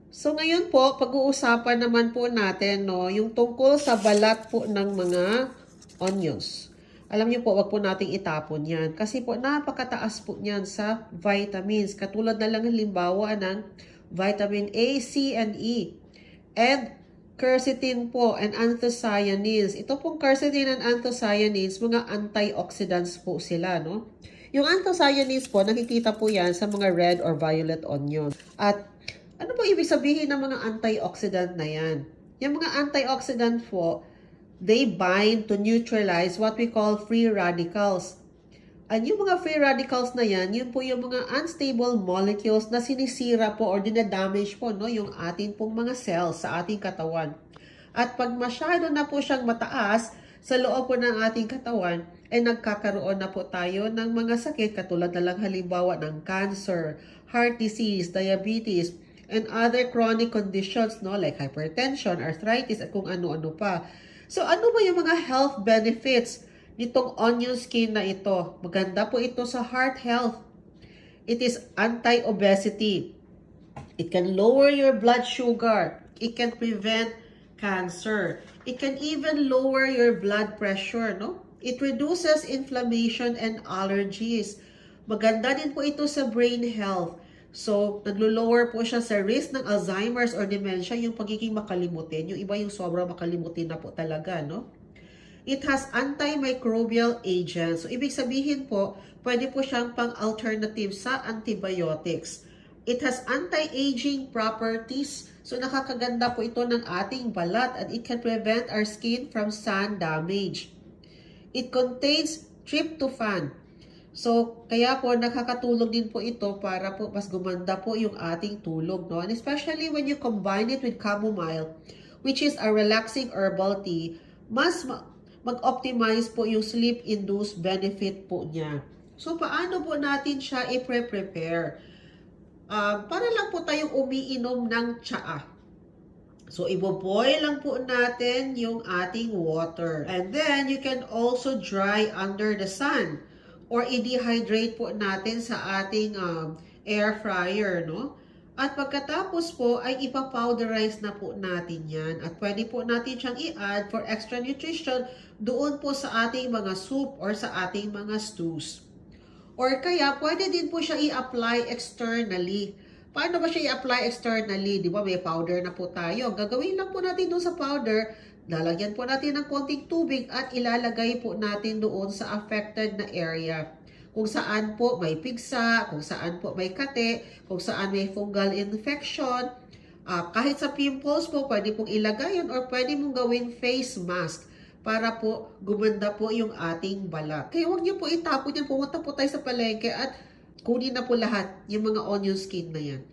So ngayon po, pag-uusapan naman po natin yung tungkol sa balat po ng mga onions. Alam niyo po, wag po nating itapon yan. Kasi po, napakataas po niyan sa vitamins. Katulad na lang halimbawa ng vitamin A, C, and E. And quercetin po and anthocyanins. Ito pong quercetin and anthocyanins, mga antioxidants po sila, no? Yung anthocyanins po, nakikita po yan sa mga red or violet onion. At ano po ibig sabihin ng mga antioxidant na yan? Yung mga antioxidant po, they bind to neutralize what we call free radicals. At yung mga free radicals na yan, yun po yung mga unstable molecules na sinisira po or dinadamage po yung ating pong mga cells sa ating katawan. At pag masyado na po siyang mataas sa loob po ng ating katawan, ay nagkakaroon na po tayo ng mga sakit katulad na lang halimbawa ng cancer, heart disease, diabetes, and other chronic conditions like hypertension, arthritis, at kung ano-ano pa. So ano ba yung mga health benefits nitong onion skin na ito? Maganda po ito sa heart health. It is anti-obesity. It can lower your blood sugar. It can prevent cancer. It can even lower your blood pressure, no? It reduces inflammation and allergies. Maganda din po ito sa brain health. So, naglo-lower po siya sa risk ng Alzheimer's or dementia, yung pagiging makalimutin. Yung iba yung sobrang makalimutin na po talaga, no? It has antimicrobial agents. So, ibig sabihin po, pwede po siyang pang-alternative sa antibiotics. It has anti-aging properties. So, nakakaganda po ito ng ating balat and it can prevent our skin from sun damage. It contains tryptophan. So, kaya po nakakatulong din po ito para po mas gumanda po yung ating tulog, no? And especially when you combine it with chamomile, which is a relaxing herbal tea, mas mag-optimize po yung sleep-induced benefit po niya. So, paano po natin siya i-prepare? Para lang po tayong umiinom ng tsaa. So, iboboil lang po natin yung ating water. And then, you can also dry under the sun or i-dehydrate po natin sa ating air fryer, no? At pagkatapos po ay ipapowderize na po natin yan. At pwede po natin siyang i-add for extra nutrition doon po sa ating mga soup or sa ating mga stews. Or kaya pwede din po siya i-apply externally. Paano ba siya i-apply externally? Di ba may powder na po tayo. Gagawin lang po natin doon sa powder. Lalagyan po natin ng konting tubig at ilalagay po natin doon sa affected na area. Kung saan po may pigsa, kung saan po may kate, kung saan may fungal infection. Kahit sa pimples po, pwede pong ilagay yun or pwede mong gawing face mask para po gumanda po yung ating balat. Kaya huwag niyo po itapon yan. Pumunta po tayo sa palengke at kunin na po lahat yung mga onion skin na yan.